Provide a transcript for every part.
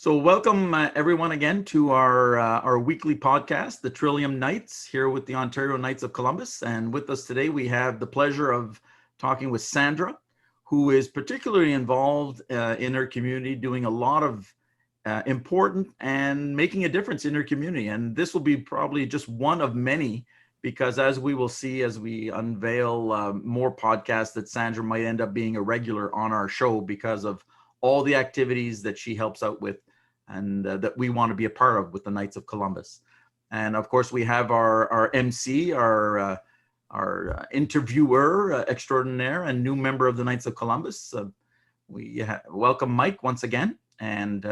So welcome everyone again to our weekly podcast, the Trillium Nights, here with the Ontario Knights of Columbus. And with us today, we have the pleasure of talking with Sandra, who is particularly involved in her community, doing a lot of important and making a difference in her community. And this will be probably just one of many, because as we will see as we unveil more podcasts, that Sandra might end up being a regular on our show because of all the activities that she helps out with and that we want to be a part of with the Knights of Columbus. And of course, we have our MC, our interviewer extraordinaire and new member of the Knights of Columbus. We welcome Mike once again. And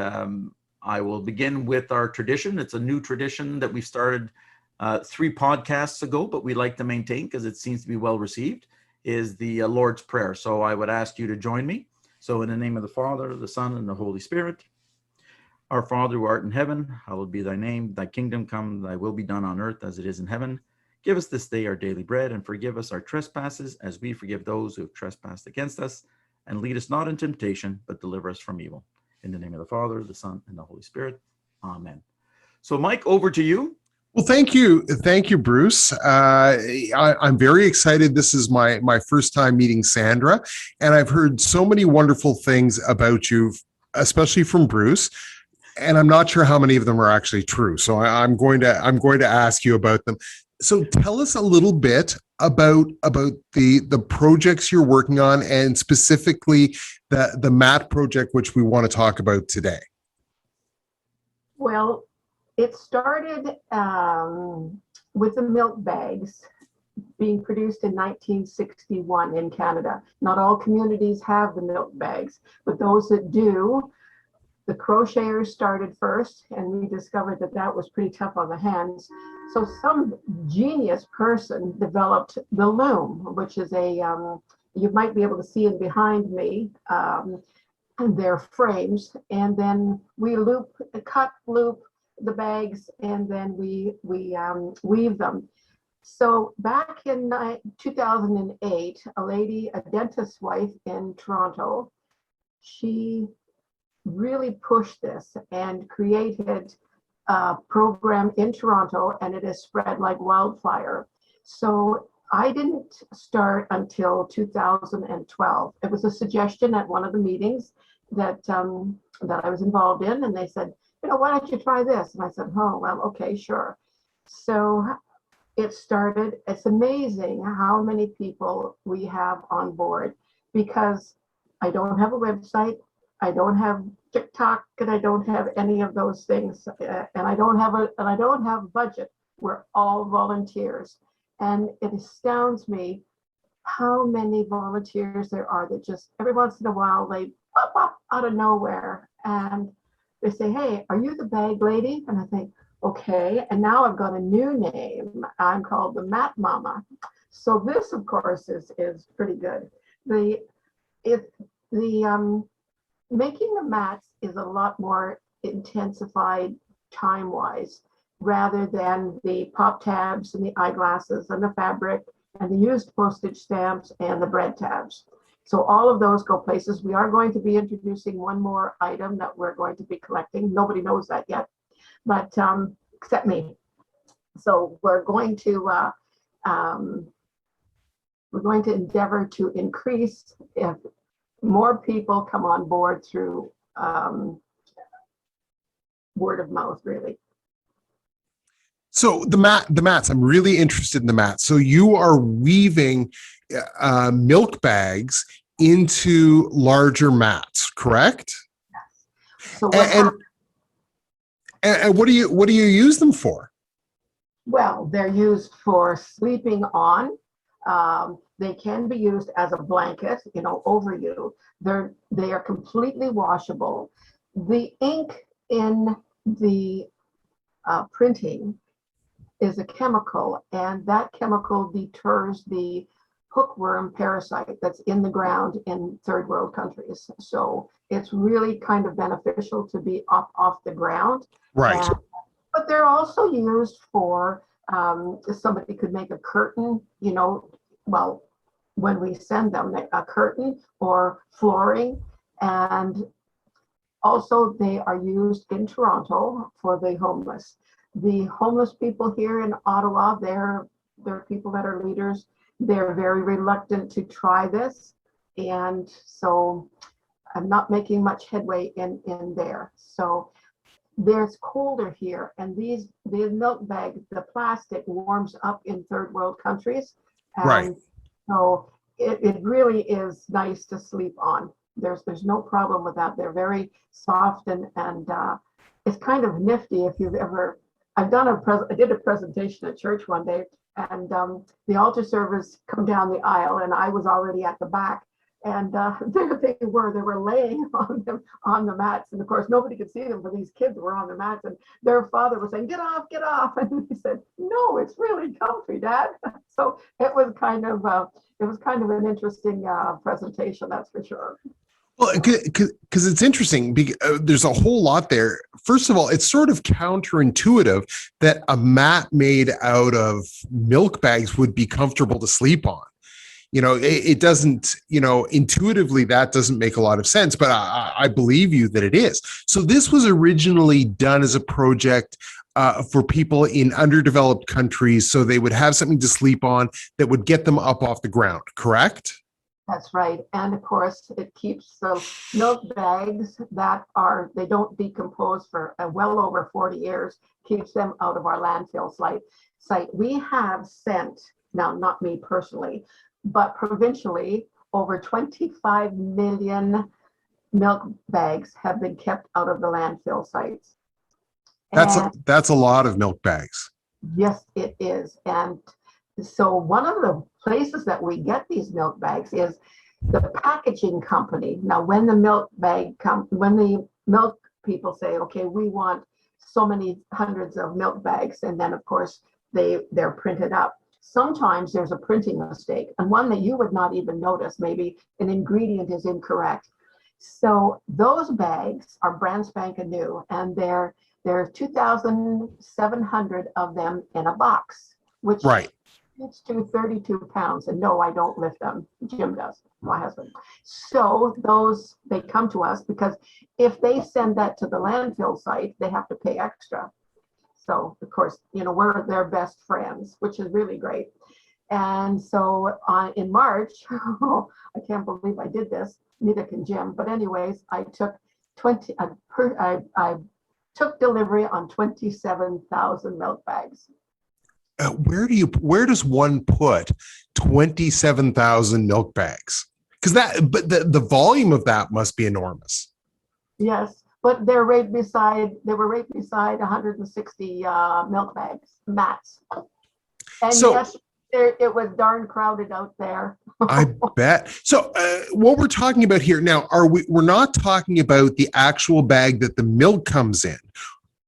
I will begin with our tradition. It's a new tradition that we started 3 podcasts ago, but we like to maintain because it seems to be well received, is the Lord's Prayer. So I would ask you to join me. So in the name of the Father, the Son, and the Holy Spirit. Our Father who art in heaven, hallowed be thy name. Thy kingdom come, thy will be done on earth as it is in heaven. Give us this day our daily bread, and forgive us our trespasses as we forgive those who have trespassed against us. And lead us not into temptation, but deliver us from evil. In the name of the Father, the Son, and the Holy Spirit. Amen. So Mike, over to you. Well, thank you. Thank you, Bruce. I'm very excited. This is my first time meeting Sandra, and I've heard so many wonderful things about you, especially from Bruce. And I'm not sure how many of them are actually true. So I'm going to ask you about them. So tell us a little bit about the projects you're working on, and specifically the mat project, which we want to talk about today. Well, it started with the milk bags being produced in 1961 in Canada. Not all communities have the milk bags, but those that do, the crocheters started first, and we discovered that that was pretty tough on the hands. So some genius person developed the loom, which is a, you might be able to see it behind me, their frames, and then we cut loop the bags, and then we weave them. So back in 2008, a lady, a dentist's wife in Toronto, she really pushed this and created a program in Toronto, and it has spread like wildfire. So I didn't start until 2012. It was a suggestion at one of the meetings that I was involved in, and they said, you know, why don't you try this? And I said, oh, well, okay, sure. So it started. It's amazing how many people we have on board, because I don't have a website, I don't have TikTok, and I don't have any of those things, and I don't have a budget. We're all volunteers, and it astounds me how many volunteers there are that just every once in a while they pop up out of nowhere and they say, hey, are you the bag lady? And I think, okay. And now I've got a new name. I'm called the Mat Mama. So this, of course, is pretty good. Making the mats is a lot more intensified time-wise, rather than the pop tabs and the eyeglasses and the fabric and the used postage stamps and the bread tabs. So all of those go places. We are going to be introducing one more item that we're going to be collecting. Nobody knows that yet, but except me. So we're going to endeavor to increase if more people come on board through word of mouth, really. So the mats, I'm really interested in the mats. So you are weaving milk bags into larger mats, correct? Yes. So and what do you use them for? Well, they're used for sleeping on. They can be used as a blanket, you know, over you. They are completely washable. The ink in the printing is a chemical, and that chemical deters the hookworm parasite that's in the ground in third world countries. So it's really kind of beneficial to be up off the ground. Right. But they're also used for, if somebody could make a curtain, you know, well, when we send them a curtain or flooring, and Also, they are used in Toronto for the homeless. The homeless people here in Ottawa, they're people that are leaders. They're very reluctant to try this. And so I'm not making much headway in there. So there's colder here, and the milk bag, the plastic warms up in third world countries. And Right. so it really is nice to sleep on. There's no problem with that. They're very soft, and it's kind of nifty if you've ever, I did a presentation at church one day, and the altar servers come down the aisle, and I was already at the back. And there they were laying on the mats. And of course, nobody could see them, but these kids were on the mats. And their father was saying, get off, get off. And he said, no, it's really comfy, Dad. So it was kind of an interesting presentation, that's for sure. Well, because it's interesting, there's a whole lot there. First of all, it's sort of counterintuitive that a mat made out of milk bags would be comfortable to sleep on. It doesn't, intuitively, that doesn't make a lot of sense, but I believe you that it is. So this was originally done as a project for people in underdeveloped countries, so they would have something to sleep on that would get them up off the ground, correct? That's right. And of course, it keeps the milk bags they don't decompose for well over 40 years, keeps them out of our landfill site. We have sent, now not me personally, but provincially, over 25 million milk bags have been kept out of the landfill sites. That's a lot of milk bags. Yes, it is. And so one of the places that we get these milk bags is the packaging company. Now, when the milk people say, okay, we want so many hundreds of milk bags, and then of course they're printed up. Sometimes there's a printing mistake, and one that you would not even notice. Maybe an ingredient is incorrect. So those bags are brand spanking new, and there are 2,700 of them in a box, which Right. gets to 32 pounds. And no, I don't lift them. Jim does, my husband. So they come to us because if they send that to the landfill site, they have to pay extra. So, of course, we're their best friends, which is really great. And so in March, I can't believe I did this, neither can Jim. But anyways, I took I took delivery on 27,000 milk bags. Where does one put 27,000 milk bags? But the volume of that must be enormous. Yes. But they were right beside 160 milk bags, mats. And so, yes, it was darn crowded out there. I bet. So what we're talking about here now, we're not talking about the actual bag that the milk comes in,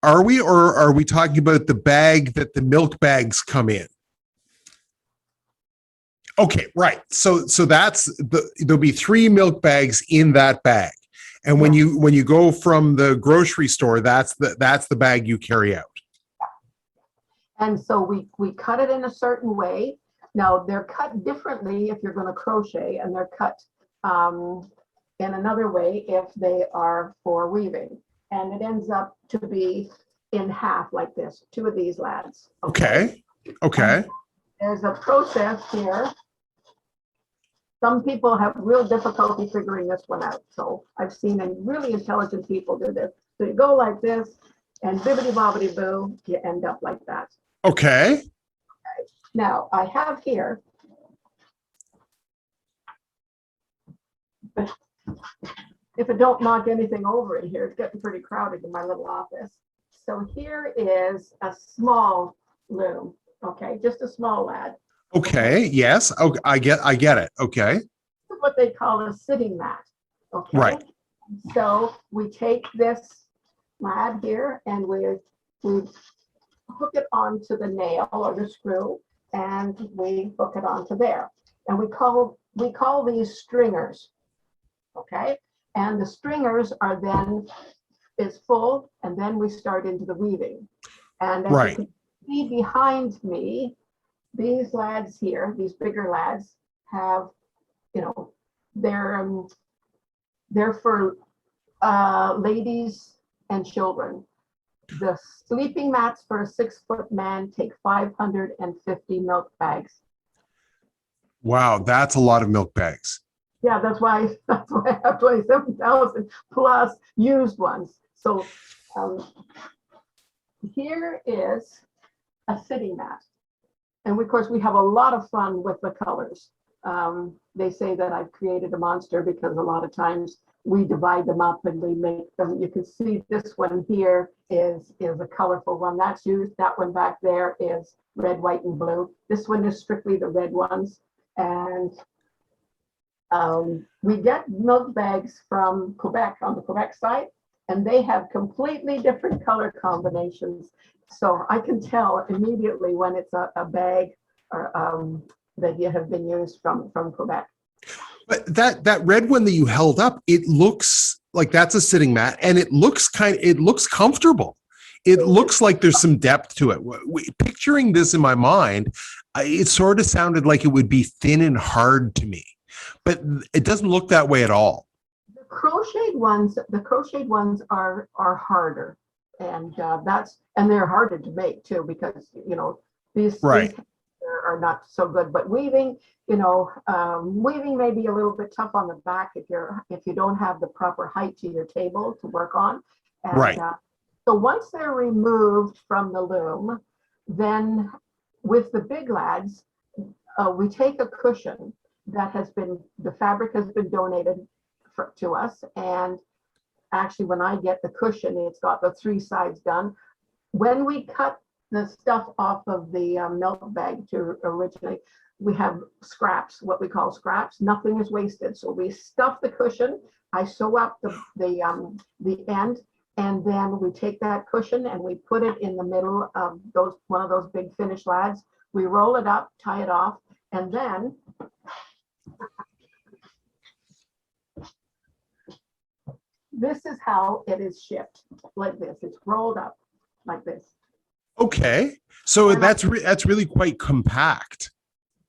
are we? Or are we talking about the bag that the milk bags come in? Okay, right. So there'll be 3 milk bags in that bag. And when you go from the grocery store, that's the bag you carry out. And so we cut it in a certain way. Now they're cut differently if you're going to crochet, and they're cut in another way if they are for weaving. And it ends up to be in half like this. 2 of these lads. Okay. And there's a process here. Some people have real difficulty figuring this one out. So I've seen really intelligent people do this. So you go like this, and bibbidi boo, you end up like that. Okay. Now I have here, if it don't knock anything over in here, it's getting pretty crowded in my little office. So here is a small loom. Okay, just a small lad. Okay. Yes. Okay. I get it. Okay. What they call a sitting mat. Okay. Right. So we take this lad here and we hook it onto the nail or the screw, and we hook it onto there. And we call these stringers. Okay. And the stringers are then is full, and then we start into the weaving. And as you can see behind me, these lads here, these bigger lads, have, they're for ladies and children. The sleeping mats for a 6-foot man take 550 milk bags. Wow, that's a lot of milk bags. Yeah, that's why I have 27,000 plus used ones. So here is a sitting mat. And of course, we have a lot of fun with the colors. They say that I've created a monster because a lot of times we divide them up and we make them. You can see this one here is a colorful one that's used. That one back there is red, white, and blue. This one is strictly the red ones. And we get milk bags from Quebec on the Quebec side, and they have completely different color combinations. So I can tell immediately when it's a bag or that you have been used from Quebec. But that red one that you held up, it looks like that's a sitting mat, and it looks comfortable. It looks like there's some depth to it. Picturing this in my mind, it sort of sounded like it would be thin and hard to me, but it doesn't look that way at all. The crocheted ones are harder, and they're harder to make too, because these are not so good. But weaving, weaving may be a little bit tough on the back if you don't have the proper height to your table to work on. And, right. So once they're removed from the loom, then with the big lads, we take a cushion that the fabric has been donated to us. And actually, when I get the cushion, it's got the 3 sides done. When we cut the stuff off of the milk bag to originally, we have scraps, what we call scraps. Nothing is wasted. So we stuff the cushion. I sew up the end. And then we take that cushion and we put it in the middle of one of those big finished lads. We roll it up, tie it off, and then this is how it is shipped, like this. It's rolled up like this. Okay, so that's really quite compact.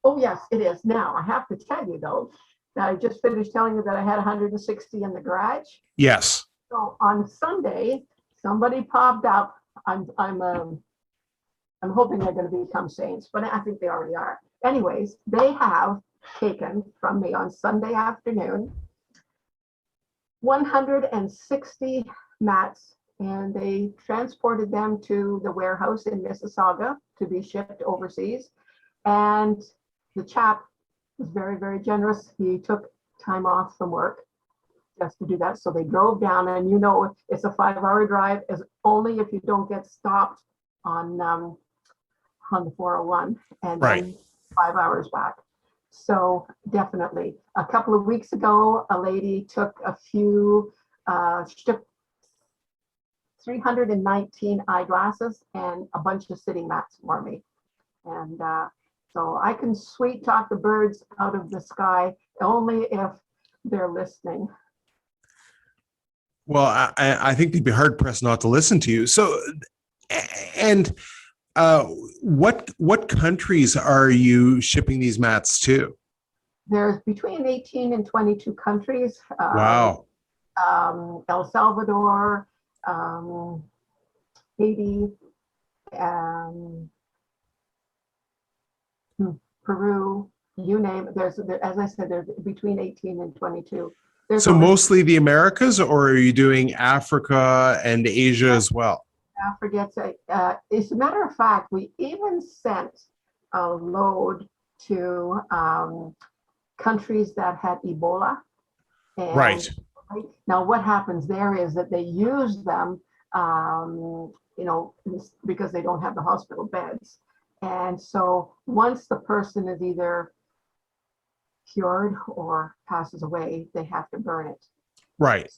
Oh yes, it is. Now I have to tell you though that I just finished telling you that I had 160 in the garage. Yes. So on Sunday, somebody popped up. I'm hoping they're going to become saints, but I think they already are. Anyways, they have taken from me on Sunday afternoon 160 mats, and they transported them to the warehouse in Mississauga to be shipped overseas. And the chap was very, very generous. He took time off from work just to do that. So they drove down, and it's a 5-hour drive, is only if you don't get stopped on the 401, and then 5 hours back. So definitely. A couple of weeks ago, a lady took she took 319 eyeglasses and a bunch of sitting mats for me. And so I can sweet talk the birds out of the sky only if they're listening. Well, I think they'd be hard pressed not to listen to you. So, and what countries are you shipping these mats to? There's between 18 and 22 countries. Wow. El Salvador, Haiti, Peru, you name it. As I said, there's between 18 and 22. So mostly the Americas, or are you doing Africa and Asia as well? Africa. As a matter of fact, we even sent a load to countries that had Ebola. And right. Now, what happens there is that they use them, because they don't have the hospital beds. And so once the person is either cured or passes away, they have to burn it. Right.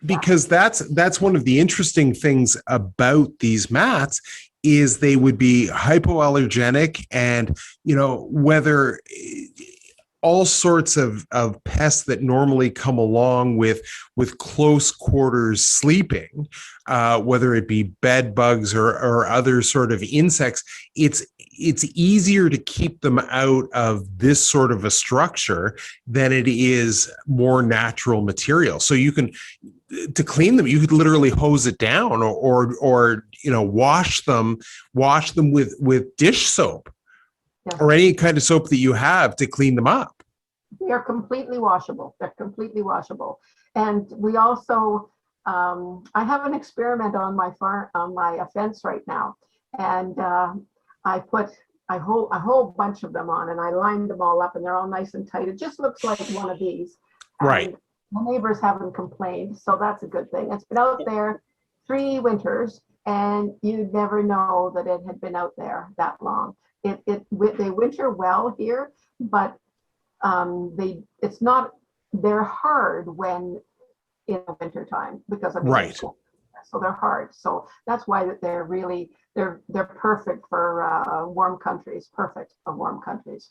Because that's one of the interesting things about these mats is they would be hypoallergenic, and whether all sorts of pests that normally come along with close quarters sleeping, whether it be bed bugs or other sort of insects. It's easier to keep them out of this sort of a structure than it is more natural material. So you can, to clean them, you could literally hose it down or wash them with dish soap Yeah. or any kind of soap that you have to clean them up. They're completely washable. They're completely washable. And we also, I have an experiment on my farm, on my fence right now. And I put a whole bunch of them on, and I lined them all up, and they're all nice and tight. It just looks like one of these. Right. And the neighbors haven't complained, so that's a good thing. It's been out there 3 winters, and you'd never know that it had been out there that long. They winter well here, but they're hard when in the winter time because of Right. So they're hard. So that's why they're perfect for warm countries. Perfect for warm countries.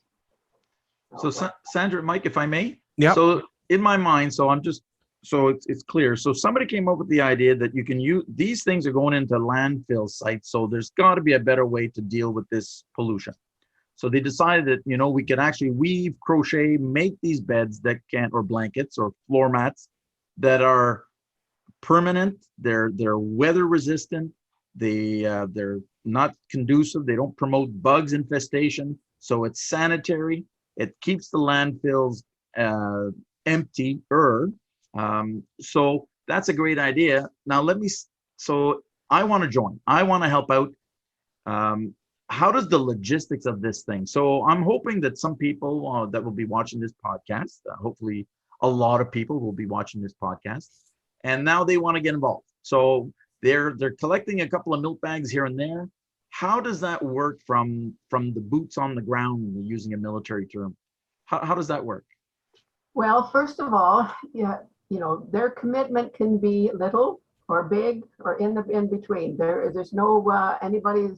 So Sandra, Mike, if I may. Yeah. So in my mind, so it's clear. So somebody came up with the idea that you can use, these things are going into landfill sites. So there's got to be a better way to deal with this pollution. So they decided that, we could actually weave, crochet, make these beds that or blankets or floor mats that are permanent. They're weather resistant. They're not conducive. They don't promote bugs infestation. So it's sanitary. It keeps the landfills emptier. So that's a great idea. Now so I want to join. I want to help out. How does the logistics of this thing? So I'm hoping that some people that will be watching this podcast, hopefully a lot of people will be watching this podcast, and now they want to get involved. So they're collecting a couple of milk bags here and there. How does that work from the boots on the ground, using a military term? How does that work? Well, first of all, their commitment can be little or big or in between. There's no anybody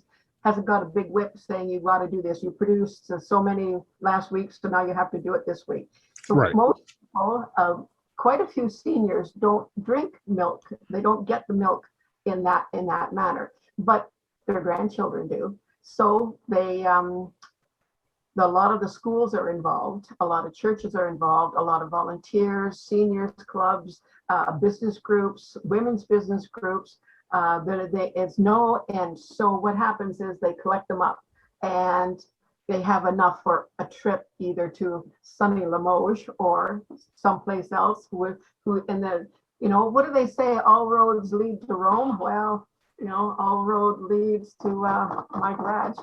hasn't got a big whip saying you got to do this. You produced so many last week, so now you have to do it this week. So Right. Most people, quite a few seniors don't drink milk. They don't get the milk in that manner, but their grandchildren do. So a lot of the schools are involved, a lot of churches are involved, a lot of volunteers, seniors clubs, business groups, women's business groups. It's no end. So what happens is they collect them up, and they have enough for a trip either to sunny Limoges or someplace else. What do they say? All roads lead to Rome. Well, all road leads to my garage.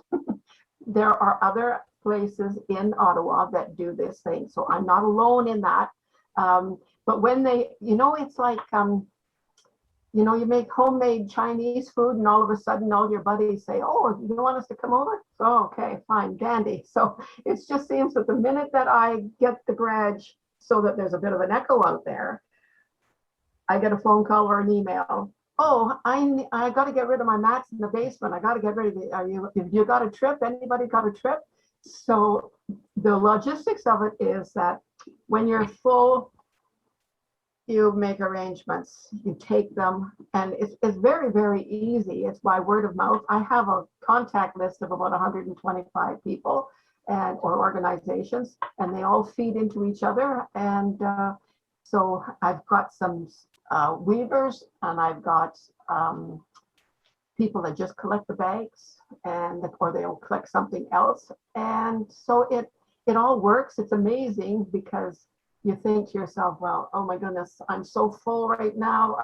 There are other places in Ottawa that do this thing, so I'm not alone in that. But when they, it's like, you make homemade Chinese food, and all of a sudden all your buddies say, "Oh, you want us to come over?" So, okay, fine, dandy. So it just seems that the minute that I get the garage so that there's a bit of an echo out there, I get a phone call or an email. "Oh, I got to get rid of my mats in the basement. I got to get rid of you got a trip? Anybody got a trip?" So the logistics of it is that when you're full, you make arrangements, you take them, and it's very, very easy. It's by word of mouth. I have a contact list of about 125 people or organizations, and they all feed into each other. And so I've got some weavers, and I've got people that just collect the bags, or they'll collect something else. And so it all works. It's amazing because you think to yourself, well, oh my goodness, I'm so full right now.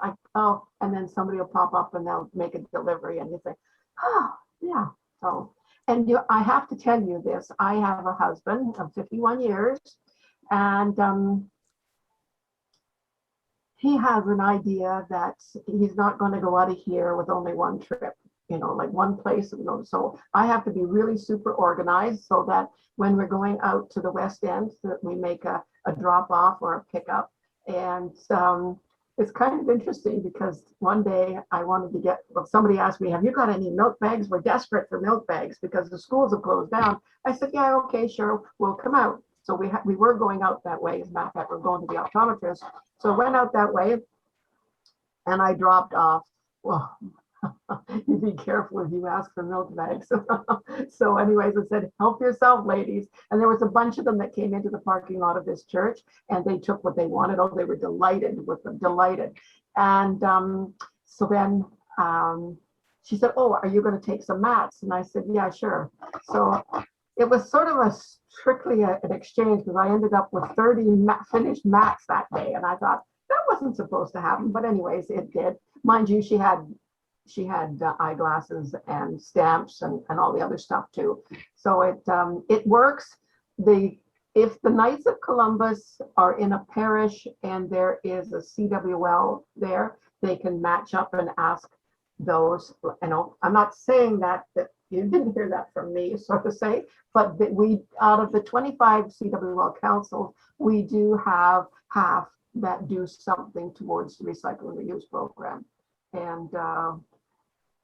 And then somebody will pop up and they'll make a delivery, and you think, oh yeah. So, and I have to tell you this, I have a husband of 51 years, and he has an idea that he's not going to go out of here with only one trip, like one place. So I have to be really super organized so that when we're going out to the West End, that we make a drop off or a pickup. And it's kind of interesting because one day I wanted to somebody asked me, "Have you got any milk bags? We're desperate for milk bags because the schools have closed down." I said, "Yeah, okay, sure, we'll come out." So we were going out that way. As a matter of fact, we're going to the optometrist. So I went out that way and I dropped off. Well, you be careful if you ask for milk bags. So anyways, I said, help yourself, ladies. And there was a bunch of them that came into the parking lot of this church and they took what they wanted. Oh, they were delighted with them, delighted. And so then she said, oh, are you going to take some mats? And I said, yeah, sure. So it was sort of a strictly an exchange because I ended up with 30 finished mats that day. And I thought that wasn't supposed to happen. But anyways, it did. Mind you, she had eyeglasses and stamps and all the other stuff too. So it works. If the Knights of Columbus are in a parish and there is a CWL there, they can match up and ask those. You know, I'm not saying that you didn't hear that from me, so to say, but that we, out of the 25 CWL councils, we do have half that do something towards the recycle and reuse program. And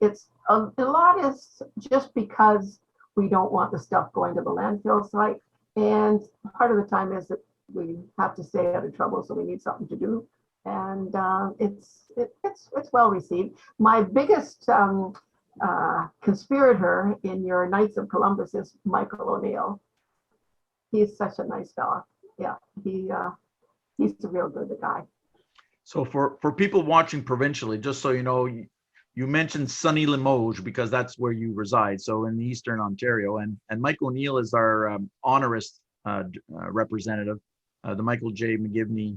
it's a lot is just because we don't want the stuff going to the landfill site. And part of the time is that we have to stay out of trouble, so we need something to do. And it's well received. My biggest conspirator in your Knights of Columbus is Michael O'Neill. He's such a nice fella. Yeah, he's a real good guy. So for people watching provincially, just so you know, you mentioned sunny Limoges because that's where you reside. So in Eastern Ontario, and Mike O'Neill is our honorist representative, the Michael J. McGivney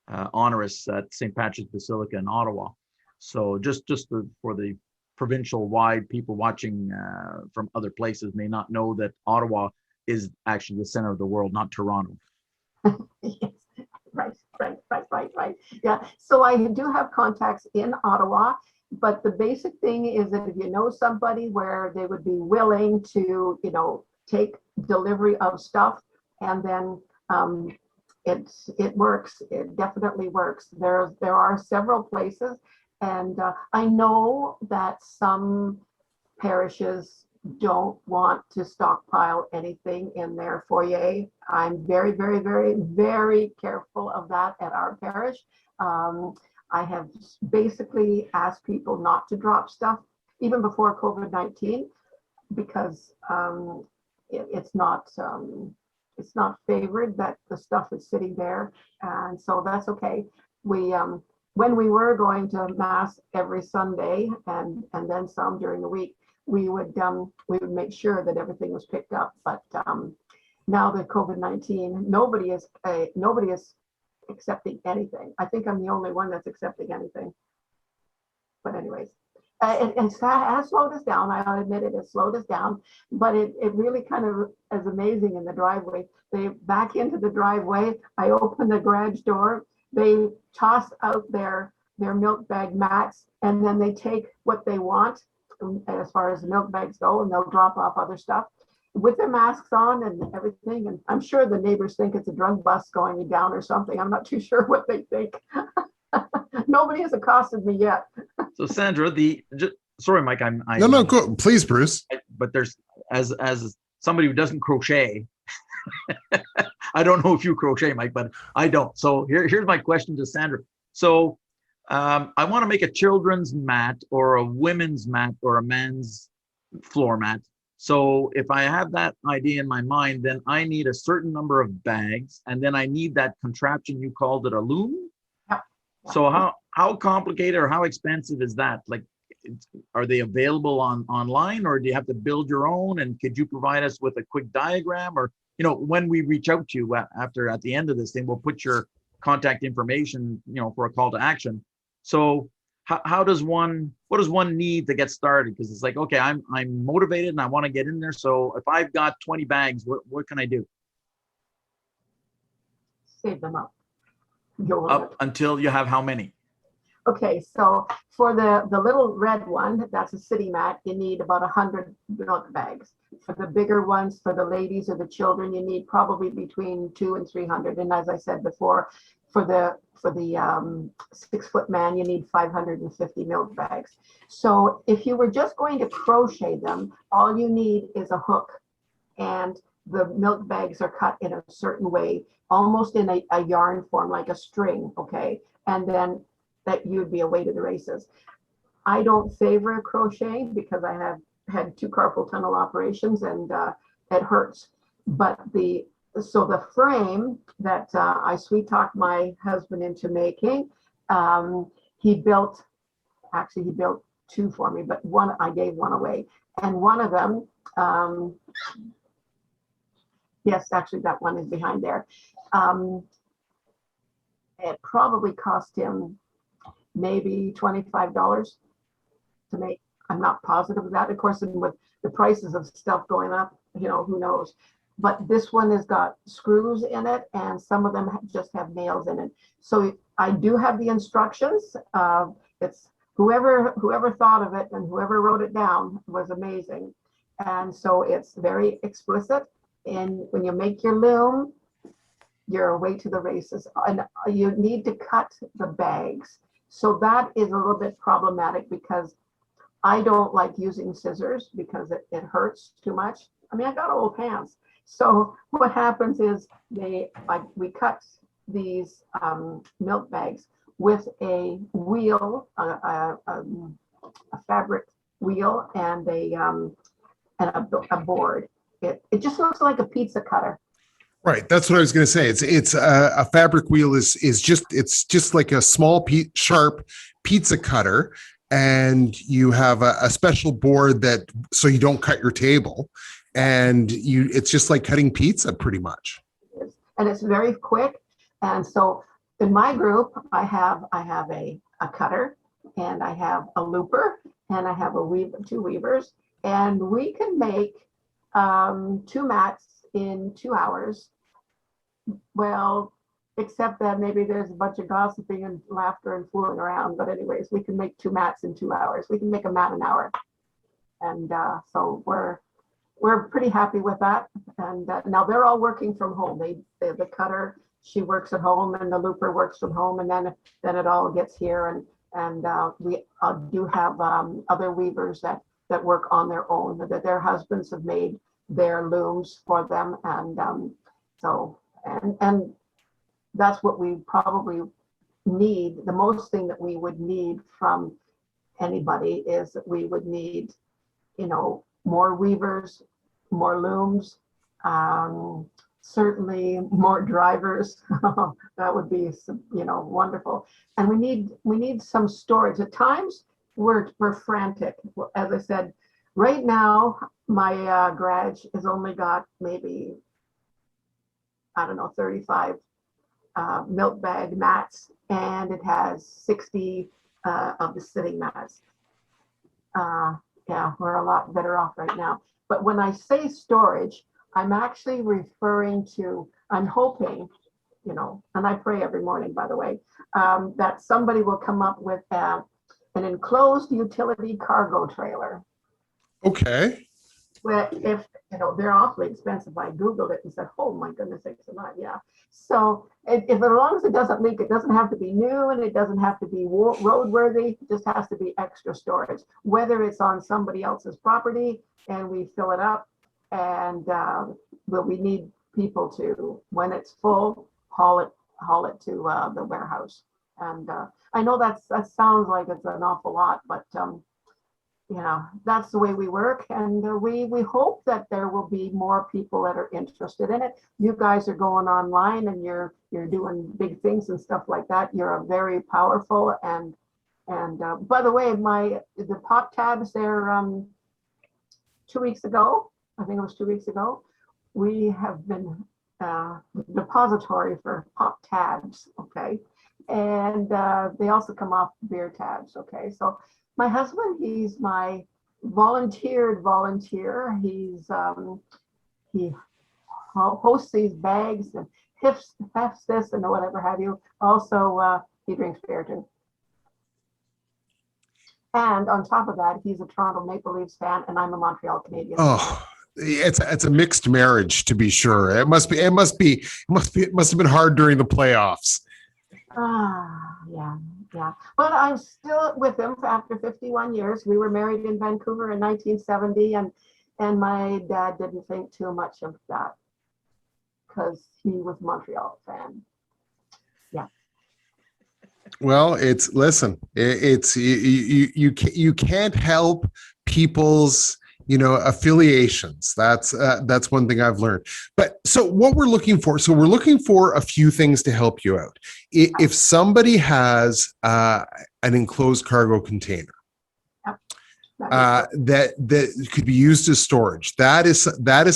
honorist at St. Patrick's Basilica in Ottawa. So just for the provincial wide people watching from other places may not know that Ottawa is actually the center of the world, not Toronto. Yes. Right. Yeah. So I do have contacts in Ottawa, but the basic thing is that if you know somebody where they would be willing to, you know, take delivery of stuff, and then it works. It definitely works. There are several places, and I know that some parishes don't want to stockpile anything in their foyer. I'm very, very, very, very careful of that at our parish. I have basically asked people not to drop stuff even before COVID-19 because it's not favored that the stuff is sitting there, and so that's okay. We when we were going to mass every Sunday and then some during the week, we would make sure that everything was picked up. But now that COVID-19, nobody is accepting anything. I think I'm the only one that's accepting anything. But anyways, it has slowed us down. I'll admit it has slowed us down, but it really kind of is amazing in the driveway. They back into the driveway. I open the garage door. They toss out their milk bag mats, and then they take what they want as far as the milk bags go, and they'll drop off other stuff with their masks on and everything. And I'm sure the neighbors think it's a drug bust going down or something. I'm not too sure what they think. Nobody has accosted me yet. So Sandra, sorry, Mike, No, go, please, Bruce. But there's as somebody who doesn't crochet, I don't know if you crochet, Mike, but I don't. So here's my question to Sandra. So I want to make a children's mat or a women's mat or a men's floor mat. So if I have that idea in my mind, then I need a certain number of bags, and then I need that contraption. You called it a loom. Yeah. So how complicated or how expensive is that? Like, are they available online, or do you have to build your own? And could you provide us with a quick diagram? Or, you know, when we reach out to you at the end of this thing, we'll put your contact information, you know, for a call to action. So what does one need to get started? Because it's like, okay, I'm motivated and I want to get in there. So if I've got 20 bags, what can I do? Save them up. Up until you have how many? Okay, so for the little red one, that's a city mat, you need about 100 milk bags. For the bigger ones, for the ladies or the children, you need probably between 200 and 300. And as I said before, for the 6-foot man, you need 550 milk bags. So if you were just going to crochet them, all you need is a hook and the milk bags are cut in a certain way, almost in a yarn form, like a string, okay? And then that you'd be away to the races. I don't favor crocheting because I have had 2 carpal tunnel operations and it hurts. But the frame that I sweet talked my husband into making, he built 2 for me, but one I gave one away, and one of them, yes, actually that one is behind there. It probably cost him maybe $25 to make. I'm not positive of that. Of course, with the prices of stuff going up, who knows? But this one has got screws in it, and some of them just have nails in it. So I do have the instructions. It's whoever thought of it and whoever wrote it down was amazing. And so it's very explicit. And when you make your loom, you're away to the races. And you need to cut the bags. So that is a little bit problematic because I don't like using scissors because it hurts too much. I mean, I got old hands. So what happens is we cut these milk bags with a wheel, a fabric wheel, and a board. It just looks like a pizza cutter. Right. That's what I was going to say. It's a fabric wheel is just like a small sharp pizza cutter, and you have a special board so you don't cut your table, and it's just like cutting pizza pretty much. And it's very quick. And so in my group, I have a cutter, and I have a looper, and I have 2 weavers, and we can make 2 mats in 2 hours. Well, except that maybe there's a bunch of gossiping and laughter and fooling around. But anyways, we can make 2 mats in 2 hours. We can make a mat an hour. And so we're pretty happy with that. And now they're all working from home. The cutter, she works at home, and the looper works from home, and then it all gets here. And we do have other weavers that work on their own, that their husbands have made their looms for them. And and that's what we probably need. The most thing that we would need from anybody is that we would need, more weavers, more looms, certainly more drivers. That would be, wonderful. And we need some storage. At times we're frantic. As I said, right now my garage has only got maybe, 35 milk bag mats, and it has 60 of the sitting mats. Yeah, we're a lot better off right now. But when I say storage, I'm actually referring to, I'm hoping, and I pray every morning, by the way, that somebody will come up with an enclosed utility cargo trailer. Okay. Well, if they're awfully expensive. I Googled it and said, oh my goodness, it's a lot. Yeah. So if as long as it doesn't leak, it doesn't have to be new, and it doesn't have to be roadworthy. It just has to be extra storage, whether it's on somebody else's property and we fill it up, and we need people to, when it's full, haul it to the warehouse. And I know that sounds like it's an awful lot, but that's the way we work, and we hope that there will be more people that are interested in it. You guys are going online, and you're doing big things and stuff like that. You're a very powerful, and by the way, the pop tabs there 2 weeks ago, I think it was 2 weeks ago, we have been depository for pop tabs, okay, and they also come off beer tabs, okay. So my husband, he's my volunteer. He hosts these bags and hefts this and whatever have you. Also, he drinks beer too. And on top of that, he's a Toronto Maple Leafs fan, and I'm a Montreal Canadiens fan. Oh, it's a mixed marriage, to be sure. It must have been hard during the playoffs. Yeah. But I'm still with him after 51 years. We were married in Vancouver in 1970, and And my dad didn't think too much of that because he was a Montreal fan. Yeah. Well, it's you can't help people's affiliations. That's one thing I've learned. But so what we're looking for, so we're looking for a few things to help you out. If somebody has an enclosed cargo container that could be used as storage, that is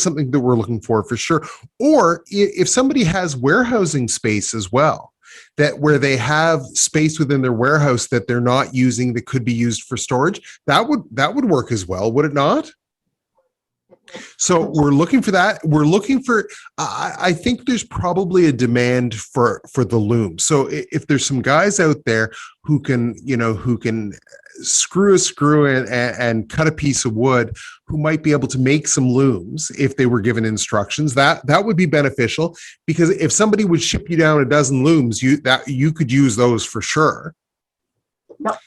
something that we're looking for sure. Or if somebody has warehousing space as well, that where they have space within their warehouse that they're not using that could be used for storage, that would work as well, would it not? So we're looking for that. We're looking for, I think there's probably a demand for the loom. So if there's some guys out there who can screw a screw in and cut a piece of wood, who might be able to make some looms if they were given instructions, that would be beneficial, because if somebody would ship you down a dozen looms, you could use those for sure. Yep.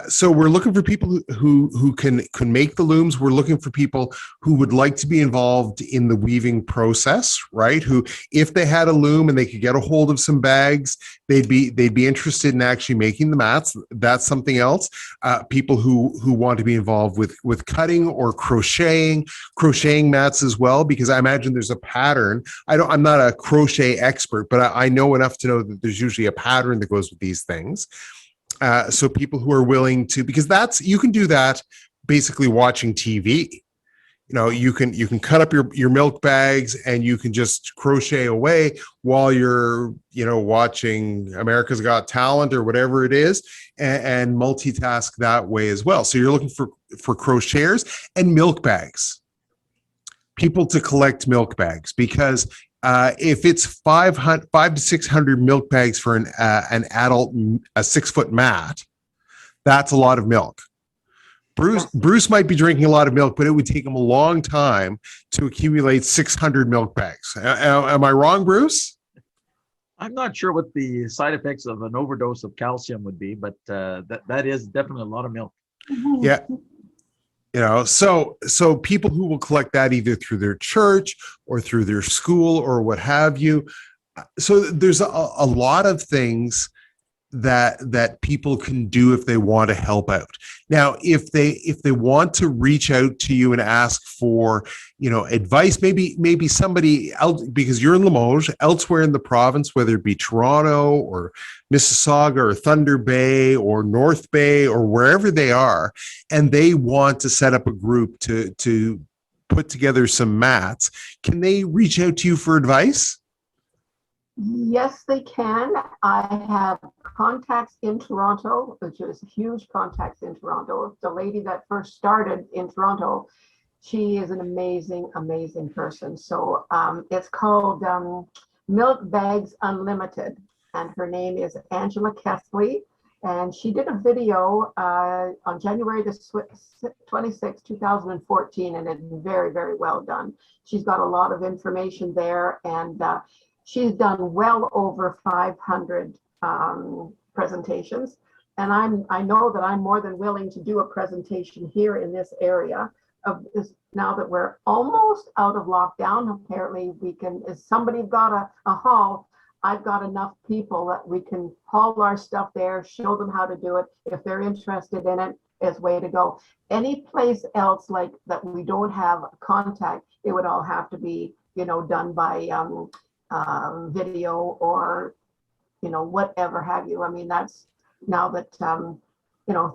So we're looking for people who can make the looms. We're looking for people who would like to be involved in the weaving process, right? Who, if they had a loom and they could get a hold of some bags, they'd be interested in actually making the mats. That's something else. People who want to be involved with cutting or crocheting mats as well, because I imagine there's a pattern. I'm not a crochet expert, but I know enough to know that there's usually a pattern that goes with these things. So people who are willing to, because you can do that basically watching TV. You can cut up your milk bags and you can just crochet away while you're, watching America's Got Talent or whatever it is, and multitask that way as well. So you're looking for crocheters and milk bags, people to collect milk bags, because if it's 500 to 600 milk bags for an adult, a 6-foot mat, that's a lot of milk. Bruce might be drinking a lot of milk, but it would take him a long time to accumulate 600 milk bags. Am I wrong, Bruce? I'm not sure what the side effects of an overdose of calcium would be, but that is definitely a lot of milk. Yeah. So people who will collect that either through their church or through their school or what have you. So there's a lot of things that people can do if they want to help out. Now, if they want to reach out to you and ask for, advice, maybe somebody else, because you're in Limoges, elsewhere in the province, whether it be Toronto or Mississauga or Thunder Bay or North Bay or wherever they are, and they want to set up a group to put together some mats, can they reach out to you for advice? Yes, they can. I have contacts in Toronto, which is huge contacts in Toronto. The lady that first started in Toronto, she is an amazing, amazing person. So it's called Milk Bags Unlimited, and her name is Angela Kesley. And she did a video on January the 26th, 2014, and it's very, very well done. She's got a lot of information there, and she's done well over 500 presentations. And I know that I'm more than willing to do a presentation here in this area of this, now that we're almost out of lockdown. Apparently we can, if somebody's got a hall, I've got enough people that we can haul our stuff there, show them how to do it. If they're interested in it, is way to go. Any place else like that we don't have contact, it would all have to be, done by video or, whatever have you. I mean, that's now that,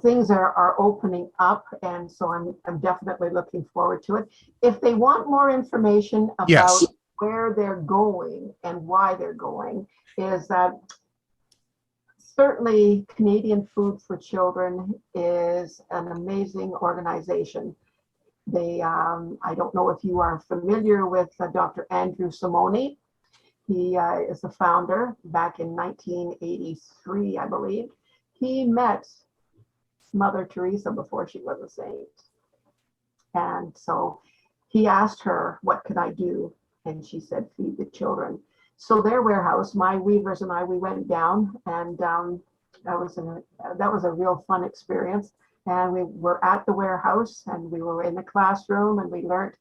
things are opening up. And so I'm definitely looking forward to it. If they want more information about Yes. where they're going and why they're going, is that certainly Canadian Food for Children is an amazing organization. They, I don't know if you are familiar with Dr. Andrew Simoni. He is the founder. Back in 1983, I believe, he met Mother Teresa before she was a saint. And so he asked her, what could I do? And she said, feed the children. So their warehouse, my weavers and I, we went down, and that was a real fun experience. and we were at the warehouse, and we were in the classroom, and we learned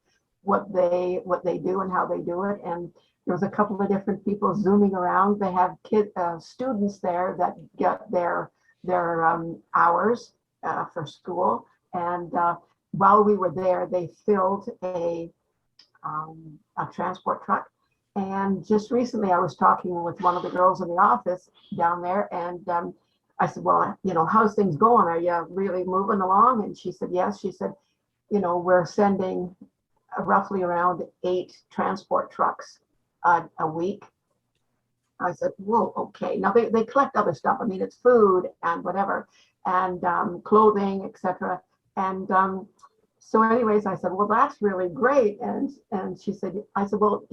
what they do and how they do it. And there was a couple of different people zooming around. They have students there that get their hours for school. And while we were there, they filled a transport truck. And just recently, I was talking with one of the girls in the office down there, and I said, well, how's things going? Are you really moving along? And she said, yes. She said, we're sending roughly around 8 transport trucks a week. I said, whoa, okay. Now they collect other stuff. I mean, it's food and whatever, and clothing, etc. And so anyways, I said, well, that's really great. And she said, I said, well,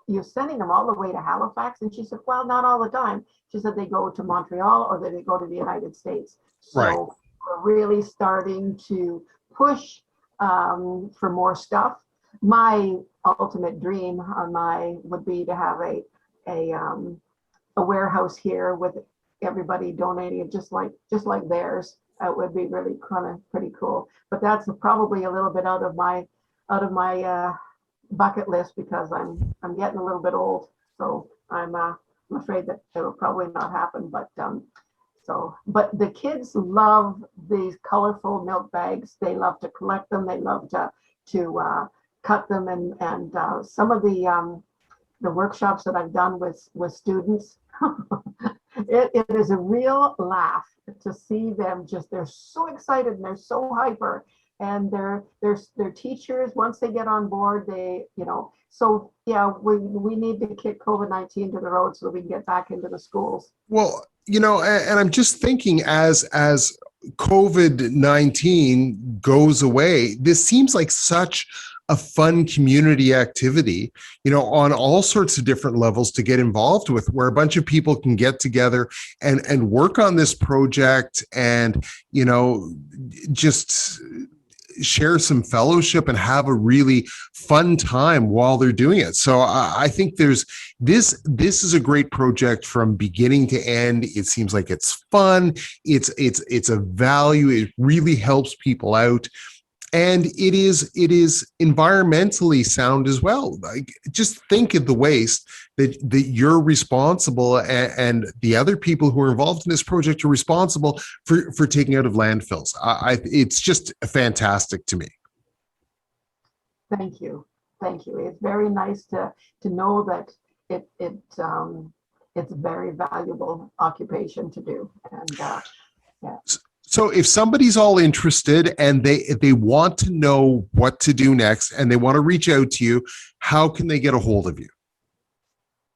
you're sending them all the way to Halifax? And she said, well, not all the time. She said they go to Montreal or they go to the United States. So Right. we're really starting to push for more stuff. My ultimate dream would be to have a warehouse here with everybody donating just like theirs. It would be really kind of pretty cool. But that's probably a little bit out of my bucket list, because I'm getting a little bit old. So I'm afraid that it will probably not happen. But but the kids love these colorful milk bags. They love to collect them. They love to cut them, and some of the workshops that I've done with students, it is a real laugh to see them. They're so excited and they're so hyper, and their teachers, once they get on board, so yeah, we need to kick COVID-19 to the road so that we can get back into the schools. Well, and I'm just thinking, as COVID-19 goes away, this seems like such a fun community activity, on all sorts of different levels to get involved with, where a bunch of people can get together and work on this project and, just share some fellowship and have a really fun time while they're doing it. So I think this is a great project from beginning to end. It seems like it's fun. It's a value. It really helps people out. And it is environmentally sound as well. Like, just think of the waste that you're responsible, and the other people who are involved in this project are responsible for taking out of landfills. It's just fantastic to me. Thank you. It's very nice to know that it's a very valuable occupation to do. And yeah. So if somebody's all interested and they want to know what to do next and they want to reach out to you, how can they get a hold of you?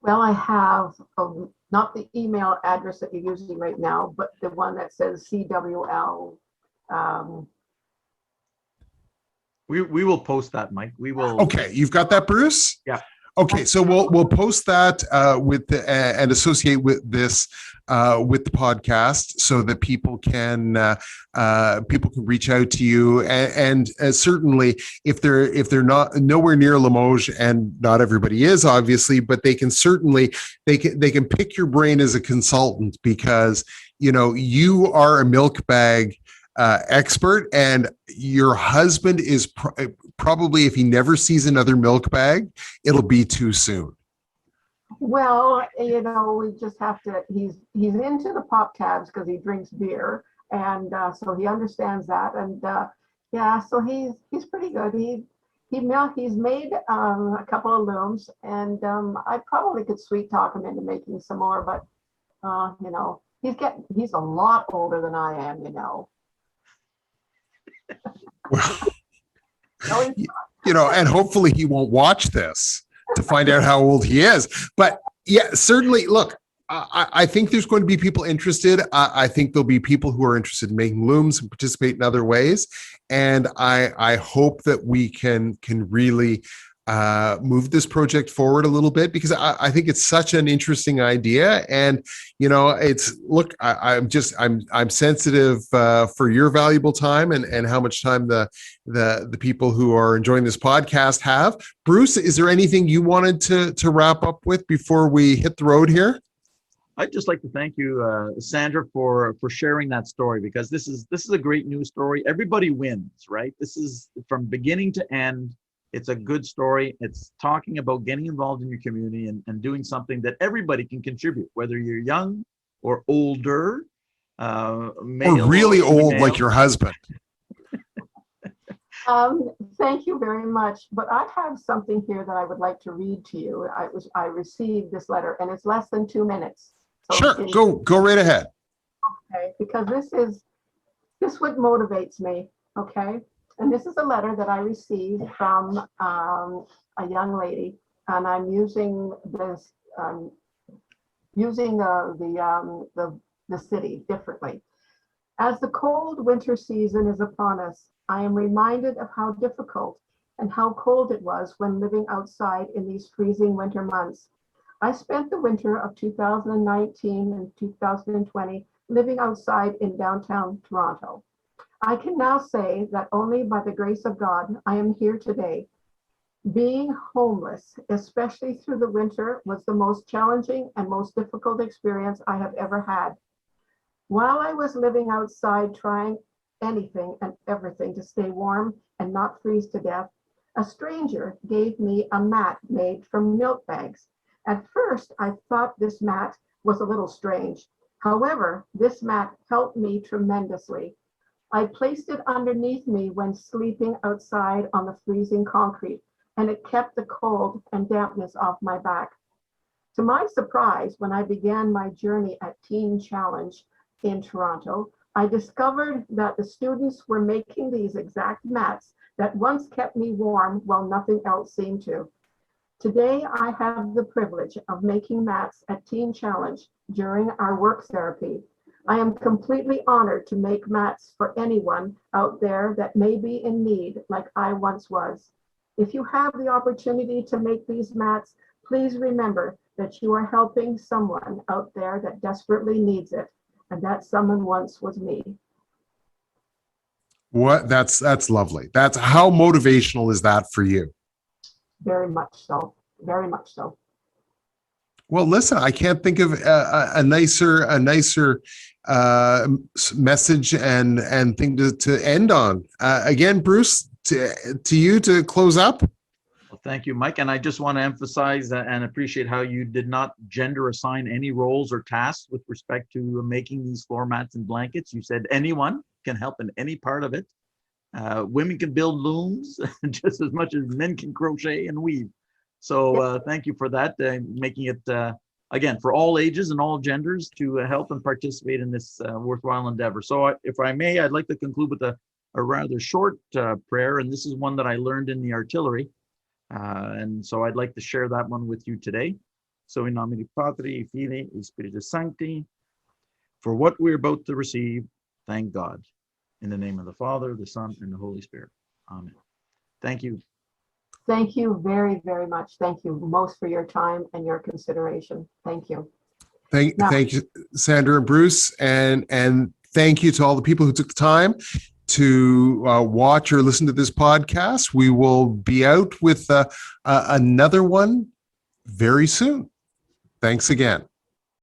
Well, I have not the email address that you're using right now, but the one that says CWL. We will post that, Mike. We will. Okay, you've got that, Bruce? Yeah. Okay, so we'll post that and associate with this with the podcast, so that people can reach out to you, and certainly if they're not nowhere near Limoges, and not everybody is, obviously, but they can pick your brain as a consultant, because you are a milk bag expert, and your husband is probably, if he never sees another milk bag, it'll be too soon. Well, we just have to. He's into the pop tabs because he drinks beer, and so he understands that. And yeah, so he's pretty good. He's made a couple of looms, and I probably could sweet talk him into making some more. But he's a lot older than I am. Well, and hopefully he won't watch this to find out how old he is. But yeah, certainly, look, I think there's going to be people interested. I think there'll be people who are interested in making looms and participate in other ways. And I hope that we can really move this project forward a little bit, because I think it's such an interesting idea. And I'm sensitive for your valuable time and how much time the people who are enjoying this podcast have. Bruce, is there anything you wanted to wrap up with before we hit the road here? I'd just like to thank you, Sandra, for sharing that story, because this is a great news story. Everybody wins, right? This is from beginning to end. It's a good story. It's talking about getting involved in your community and doing something that everybody can contribute, whether you're young or older, male Or really or old female. like your husband. Thank you very much. But I have something here that I would like to read to you. I received this letter, and it's less than 2 minutes. So Sure, go right ahead. okay, because this what motivates me. Okay, and this is a letter that I received from a young lady, and I'm using this using the city differently. As the cold winter season is upon us, I am reminded of how difficult and how cold it was when living outside in these freezing winter months. I spent the winter of 2019 and 2020 living outside in downtown Toronto. I can now say that only by the grace of God I am here today. Being homeless, especially through the winter, was the most challenging and most difficult experience I have ever had. While I was living outside trying anything and everything to stay warm and not freeze to death, a stranger gave me a mat made from milk bags. At first, I thought this mat was a little strange. However, this mat helped me tremendously. I placed it underneath me when sleeping outside on the freezing concrete, and it kept the cold and dampness off my back. To my surprise, when I began my journey at Teen Challenge in Toronto, I discovered that the students were making these exact mats that once kept me warm while nothing else seemed to. Today, I have the privilege of making mats at Teen Challenge during our work therapy. I am completely honored to make mats for anyone out there that may be in need like I once was. If you have the opportunity to make these mats, please remember that you are helping someone out there that desperately needs it. And that someone once was me. What? That's lovely. That's how motivational is that for you? Very much so. Very much so. Well, listen, I can't think of a nicer message and thing to end on. Again, Bruce, to you to close up. Well, thank you, Mike. And I just want to emphasize and appreciate how you did not gender assign any roles or tasks with respect to making these floor mats and blankets. You said anyone can help in any part of it. Women can build looms just as much as men can crochet and weave. So thank you for that, making it, again, for all ages and all genders to help and participate in this worthwhile endeavor. So if I may, I'd like to conclude with a rather short prayer, and this is one that I learned in the artillery. And so I'd like to share that one with you today. So in nomine Patri, Filii, et Spiritus Sancti, for what we're about to receive, thank God. In the name of the Father, the Son, and the Holy Spirit. Amen. Thank you. Thank you very, very much. Thank you most for your time and your consideration. Thank you. Thank you, Sandra and Bruce, and thank you to all the people who took the time to watch or listen to this podcast. We will be out with another one very soon. Thanks again.